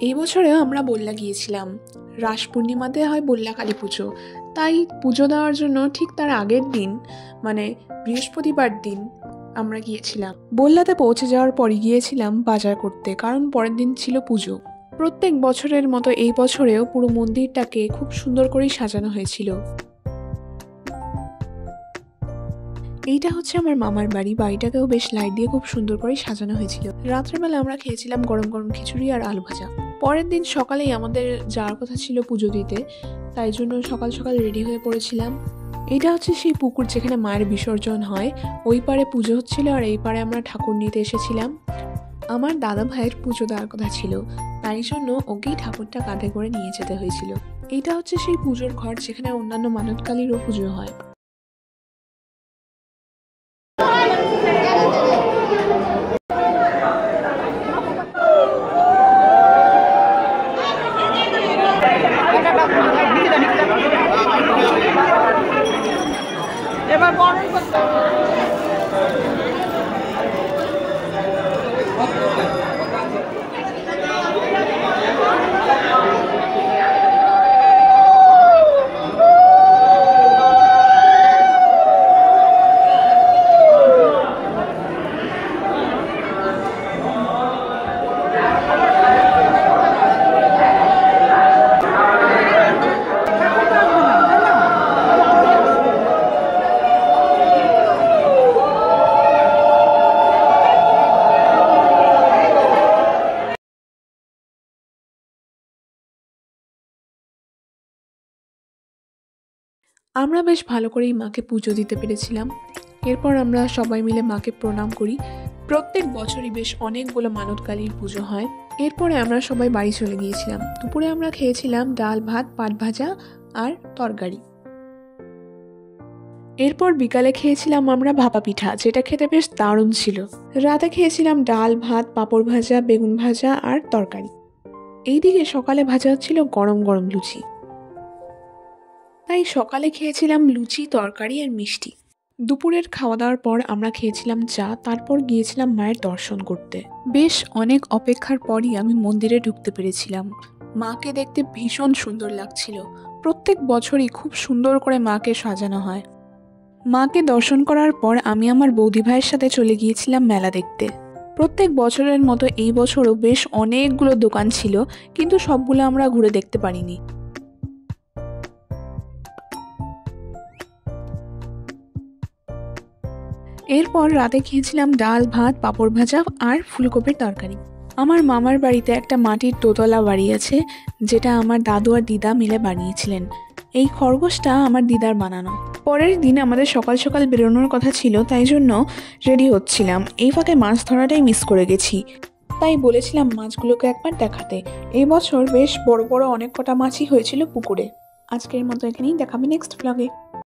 এই বছরেও আমরা বল্লা গিয়েছিলাম। রাস পূর্ণিমাতে হয় বল্লা কালী পুজো, তাই পুজো দেওয়ার জন্য ঠিক তার আগের দিন মানে বৃহস্পতিবার দিন আমরা গিয়েছিলাম। বল্লাতে পৌঁছে যাওয়ার পরই গিয়েছিলাম বাজার করতে, কারণ পরের দিন ছিল পুজো। প্রত্যেক বছরের মতো এই বছরেও পুরো মন্দিরটাকে খুব সুন্দর করেই সাজানো হয়েছিল। এইটা হচ্ছে আমার মামার বাড়ি। বাড়িটাকেও বেশ লাইট দিয়ে খুব সুন্দর করে সাজানো হয়েছিল। রাত্রেবেলা আমরা খেয়েছিলাম গরম গরম খিচুড়ি আর আলু ভাজা। পরের দিন সকালেই আমাদের যাওয়ার কথা ছিল পুজো দিতে, তাই জন্য সকাল সকাল রেডি হয়ে পড়েছিলাম। এইটা হচ্ছে সেই পুকুর যেখানে মায়ের বিসর্জন হয়। ওই পারে পুজো হচ্ছিল আর এই পারে আমরা ঠাকুর নিতে এসেছিলাম। আমার দাদা ভাইয়ের পুজো দেওয়ার কথা ছিল, তাই জন্য ওকেই ঠাকুরটা কাঁধে করে নিয়ে যেতে হয়েছিল। এইটা হচ্ছে সেই পুজোর ঘর যেখানে অন্যান্য মানতকালীরও পুজো হয়। এবার বরণ করতে আমরা বেশ ভালো করেই মাকে পুজো দিতে পেরেছিলাম। এরপর আমরা সবাই মিলে মাকে প্রণাম করি। প্রত্যেক বছরই বেশ অনেকগুলো মানতকালীর পুজো হয়। এরপরে আমরা সবাই বাড়ি চলে গিয়েছিলাম। দুপুরে আমরা খেয়েছিলাম ডাল ভাত, পাট ভাজা আর তরকারি। এরপর বিকালে খেয়েছিলাম আমরা ভাপা পিঠা, যেটা খেতে বেশ দারুণ ছিল। রাতে খেয়েছিলাম ডাল ভাত, পাঁপড় ভাজা, বেগুন ভাজা আর তরকারি। এইদিকে সকালে ভাজা হচ্ছিল গরম গরম লুচি, তাই সকালে খেয়েছিলাম লুচি, তরকারি আর মিষ্টি। দুপুরের খাওয়া দাওয়ার পর আমরা খেয়েছিলাম চা, তারপর গিয়েছিলাম মায়ের দর্শন করতে। বেশ অনেক অপেক্ষার পরই আমি মন্দিরে ঢুকতে পেরেছিলাম। মাকে দেখতে ভীষণ সুন্দর লাগছিল। প্রত্যেক বছরই খুব সুন্দর করে মাকে সাজানো হয়। মাকে দর্শন করার পর আমি আমার বৌদি ভাইয়ের সাথে চলে গিয়েছিলাম মেলা দেখতে। প্রত্যেক বছরের মতো এই বছরও বেশ অনেকগুলো দোকান ছিল, কিন্তু সবগুলো আমরা ঘুরে দেখতে পারিনি। এরপর রাতে খেয়েছিলাম ডাল ভাত, পাঁপড় ভাজা আর ফুলকপির তরকারি। আমার মামার বাড়িতে একটা মাটির দোতলা বাড়ি আছে, যেটা আমার দাদু আর দিদা মিলে বানিয়েছিলেন। এই খরগোশটা আমার দিদার বানানো। পরের দিন আমাদের সকাল সকাল বেরোনোর কথা ছিল, তাই জন্য রেডি হচ্ছিলাম। এই ফাঁকে মাছ ধরাটাই মিস করে গেছি, তাই বলেছিলাম মাছগুলোকে একবার দেখাতে। এই বছর বেশ বড় বড় অনেক কটা মাছই হয়েছিল পুকুরে। আজকের মতো এখানেই, দেখাবে নেক্সট ব্লগে।